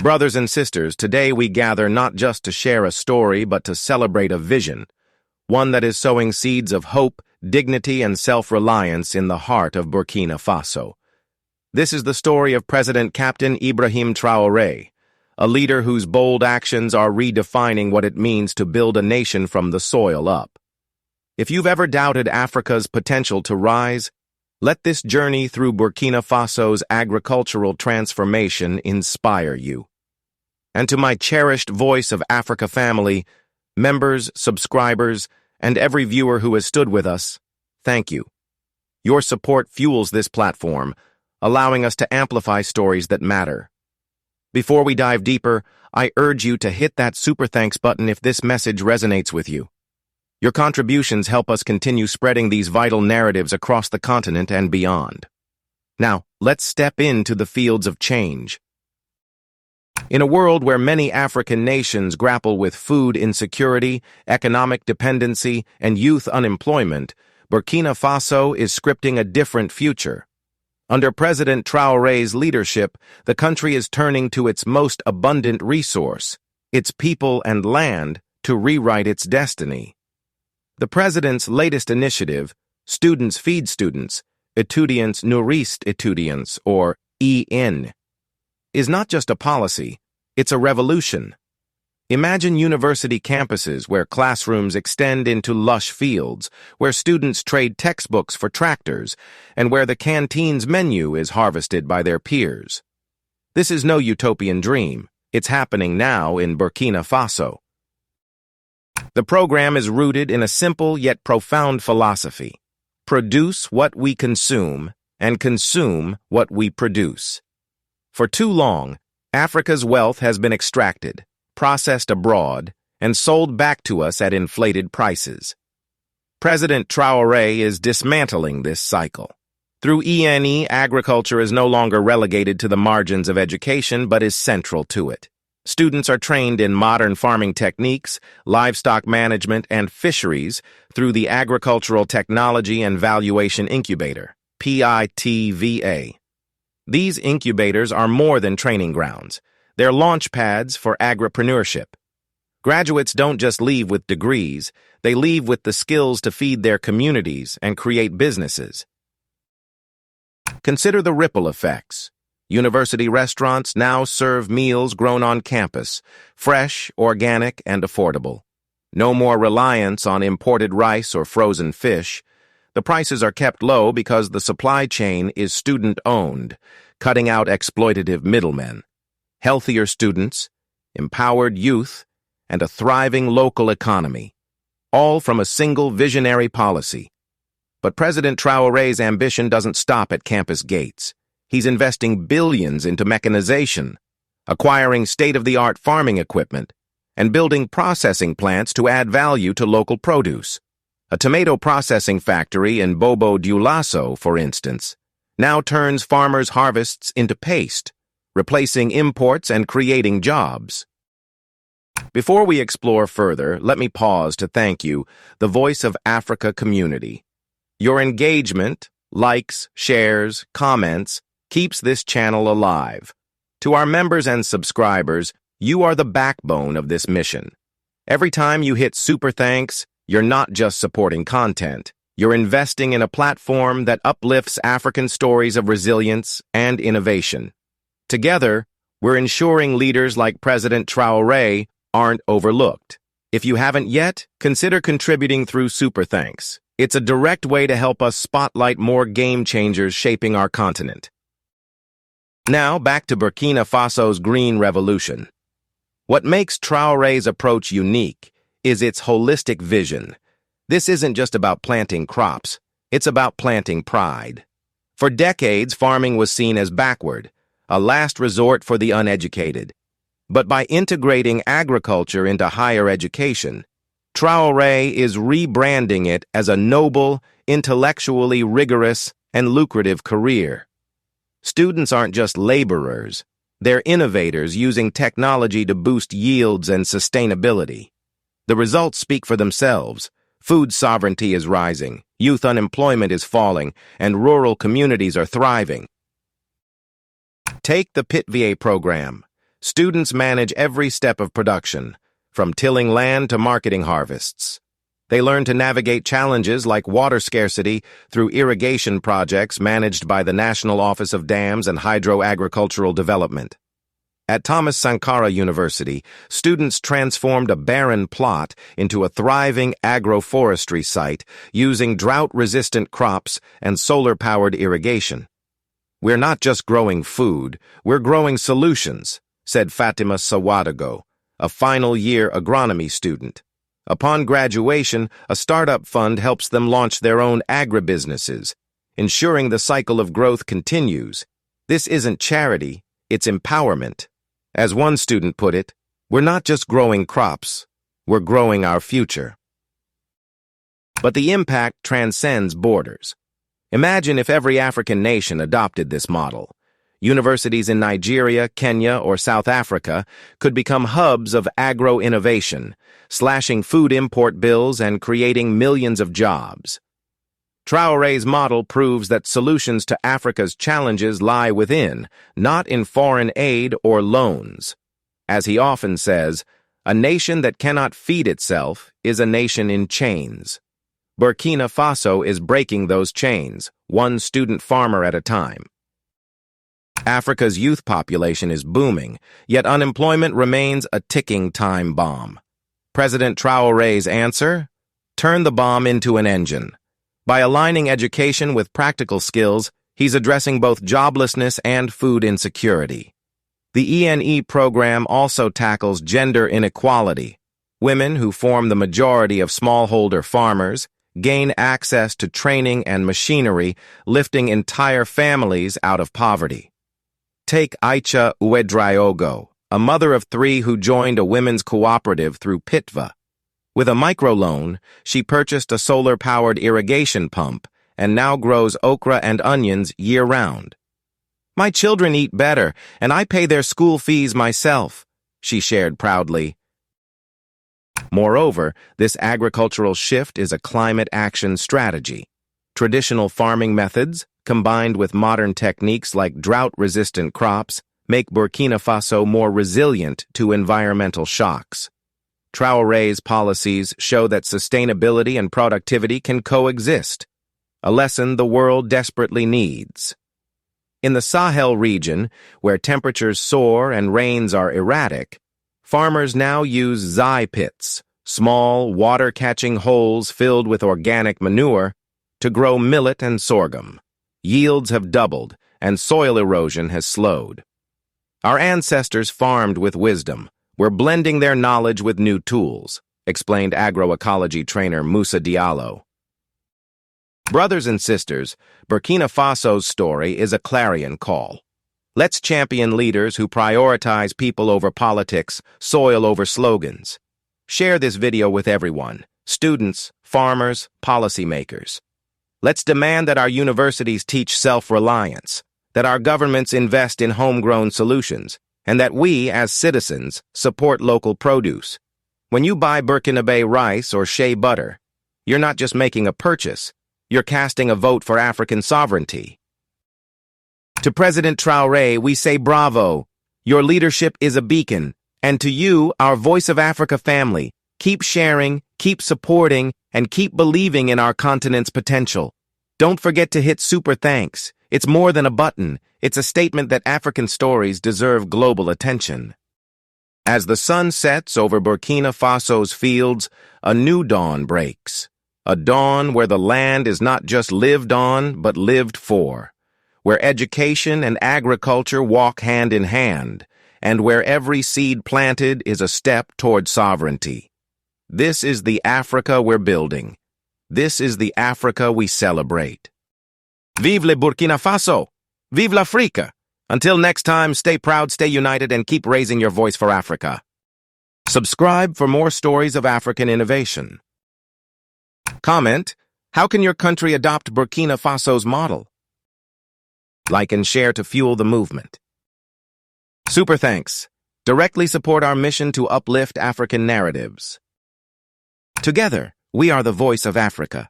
Brothers and sisters, today we gather not just to share a story, but to celebrate a vision, one that is sowing seeds of hope, dignity, and self-reliance in the heart of Burkina Faso. This is the story of President Captain Ibrahim Traoré, a leader whose bold actions are redefining what it means to build a nation from the soil up. If you've ever doubted Africa's potential to rise, let this journey through Burkina Faso's agricultural transformation inspire you. And to my cherished Voice of Africa family, members, subscribers, and every viewer who has stood with us, thank you. Your support fuels this platform, allowing us to amplify stories that matter. Before we dive deeper, I urge you to hit that super thanks button if this message resonates with you. Your contributions help us continue spreading these vital narratives across the continent and beyond. Now, let's step into the fields of change. In a world where many African nations grapple with food insecurity, economic dependency, and youth unemployment, Burkina Faso is scripting a different future. Under President Traoré's leadership, the country is turning to its most abundant resource, its people and land, to rewrite its destiny. The president's latest initiative, Students Feed Students, Étudiants Nourrissent Étudiants, or EN, is not just a policy, it's a revolution. Imagine university campuses where classrooms extend into lush fields, where students trade textbooks for tractors, and where the Canteens menu is harvested by their peers. This is no utopian dream. It's happening now in Burkina Faso. The program is rooted in a simple yet profound philosophy: produce what we consume and consume what we produce. For too long, Africa's wealth has been extracted, processed abroad, and sold back to us at inflated prices. President Traoré is dismantling this cycle. Through ENE, agriculture is no longer relegated to the margins of education, but is central to it. Students are trained in modern farming techniques, livestock management, and fisheries through the Agricultural Technology and Valuation Incubator, PITVA. These incubators are more than training grounds. They're launch pads for agripreneurship. Graduates don't just leave with degrees, they leave with the skills to feed their communities and create businesses. Consider the ripple effects. University restaurants now serve meals grown on campus, fresh, organic, and affordable. No more reliance on imported rice or frozen fish. The prices are kept low because the supply chain is student-owned, cutting out exploitative middlemen. Healthier students, empowered youth, and a thriving local economy, all from a single visionary policy. But President Traoré's ambition doesn't stop at campus gates. He's investing billions into mechanization, acquiring state-of-the-art farming equipment, and building processing plants to add value to local produce. A tomato processing factory in Bobo Dioulasso, for instance, now turns farmers' harvests into paste, replacing imports and creating jobs. Before we explore further, let me pause to thank you, the Voice of Africa community. Your engagement, likes, shares, comments, keeps this channel alive. To our members and subscribers, you are the backbone of this mission. Every time you hit super thanks, you're not just supporting content. You're investing in a platform that uplifts African stories of resilience and innovation. Together, we're ensuring leaders like President Traoré aren't overlooked. If you haven't yet, consider contributing through super thanks. It's a direct way to help us spotlight more game changers shaping our continent. Now, back to Burkina Faso's Green Revolution. What makes Traoré's approach unique is its holistic vision. This isn't just about planting crops, it's about planting pride. For decades, farming was seen as backward, a last resort for the uneducated. But by integrating agriculture into higher education, Traoré is rebranding it as a noble, intellectually rigorous, and lucrative career. Students aren't just laborers, they're innovators using technology to boost yields and sustainability. The results speak for themselves. Food sovereignty is rising, youth unemployment is falling, and rural communities are thriving. Take the PITVA program, Students manage every step of production, from tilling land to marketing harvests. They learn to navigate challenges like water scarcity through irrigation projects managed by the National Office of Dams and Hydro-Agricultural Development. At Thomas Sankara University, students transformed a barren plot into a thriving agroforestry site using drought-resistant crops and solar-powered irrigation. "We're not just growing food, we're growing solutions," said Fatima Sawadago, a final-year agronomy student. Upon graduation, a startup fund helps them launch their own agribusinesses, ensuring the cycle of growth continues. This isn't charity, it's empowerment. As one student put it, "We're not just growing crops, we're growing our future." But the impact transcends borders. Imagine if every African nation adopted this model. Universities in Nigeria, Kenya, or South Africa could become hubs of agro-innovation, slashing food import bills and creating millions of jobs. Traoré's model proves that solutions to Africa's challenges lie within, not in foreign aid or loans. As he often says, a nation that cannot feed itself is a nation in chains. Burkina Faso is breaking those chains, one student farmer at a time. Africa's youth population is booming, yet unemployment remains a ticking time bomb. President Traoré's answer? Turn the bomb into an engine. By aligning education with practical skills, he's addressing both joblessness and food insecurity. The ENE program also tackles gender inequality. Women, who form the majority of smallholder farmers, gain access to training and machinery, lifting entire families out of poverty. Take Aicha Uedraogo, a mother of 3 who joined a women's cooperative through PITVA. With a microloan, she purchased a solar-powered irrigation pump and now grows okra and onions year-round. "My children eat better, and I pay their school fees myself," she shared proudly. Moreover, this agricultural shift is a climate action strategy. Traditional farming methods, combined with modern techniques like drought-resistant crops, make Burkina Faso more resilient to environmental shocks. Traoré's policies show that sustainability and productivity can coexist, a lesson the world desperately needs. In the Sahel region, where temperatures soar and rains are erratic, farmers now use zai pits, small, water-catching holes filled with organic manure, to grow millet and sorghum. Yields have doubled, and soil erosion has slowed. Our ancestors farmed with wisdom. We're blending their knowledge with new tools, explained agroecology trainer Musa Diallo. Brothers and sisters, Burkina Faso's story is a clarion call. Let's champion leaders who prioritize people over politics, soil over slogans. Share this video with everyone, students, farmers, policymakers. Let's demand that our universities teach self-reliance, that our governments invest in homegrown solutions, and that we, as citizens, support local produce. When you buy Burkinabe rice or shea butter, you're not just making a purchase, you're casting a vote for African sovereignty. To President Traoré, we say bravo. Your leadership is a beacon. And to you, our Voice of Africa family, keep sharing, keep supporting, and keep believing in our continent's potential. Don't forget to hit super thanks. It's more than a button. It's a statement that African stories deserve global attention. As the sun sets over Burkina Faso's fields, a new dawn breaks. A dawn where the land is not just lived on, but lived for. Where education and agriculture walk hand in hand, and where every seed planted is a step toward sovereignty. This is the Africa we're building. This is the Africa we celebrate. Vive le Burkina Faso! Vive l'Afrique! Until next time, stay proud, stay united, and keep raising your voice for Africa. Subscribe for more stories of African innovation. Comment, how can your country adopt Burkina Faso's model? Like and share to fuel the movement. Super thanks. Directly support our mission to uplift African narratives. Together, we are the voice of Africa.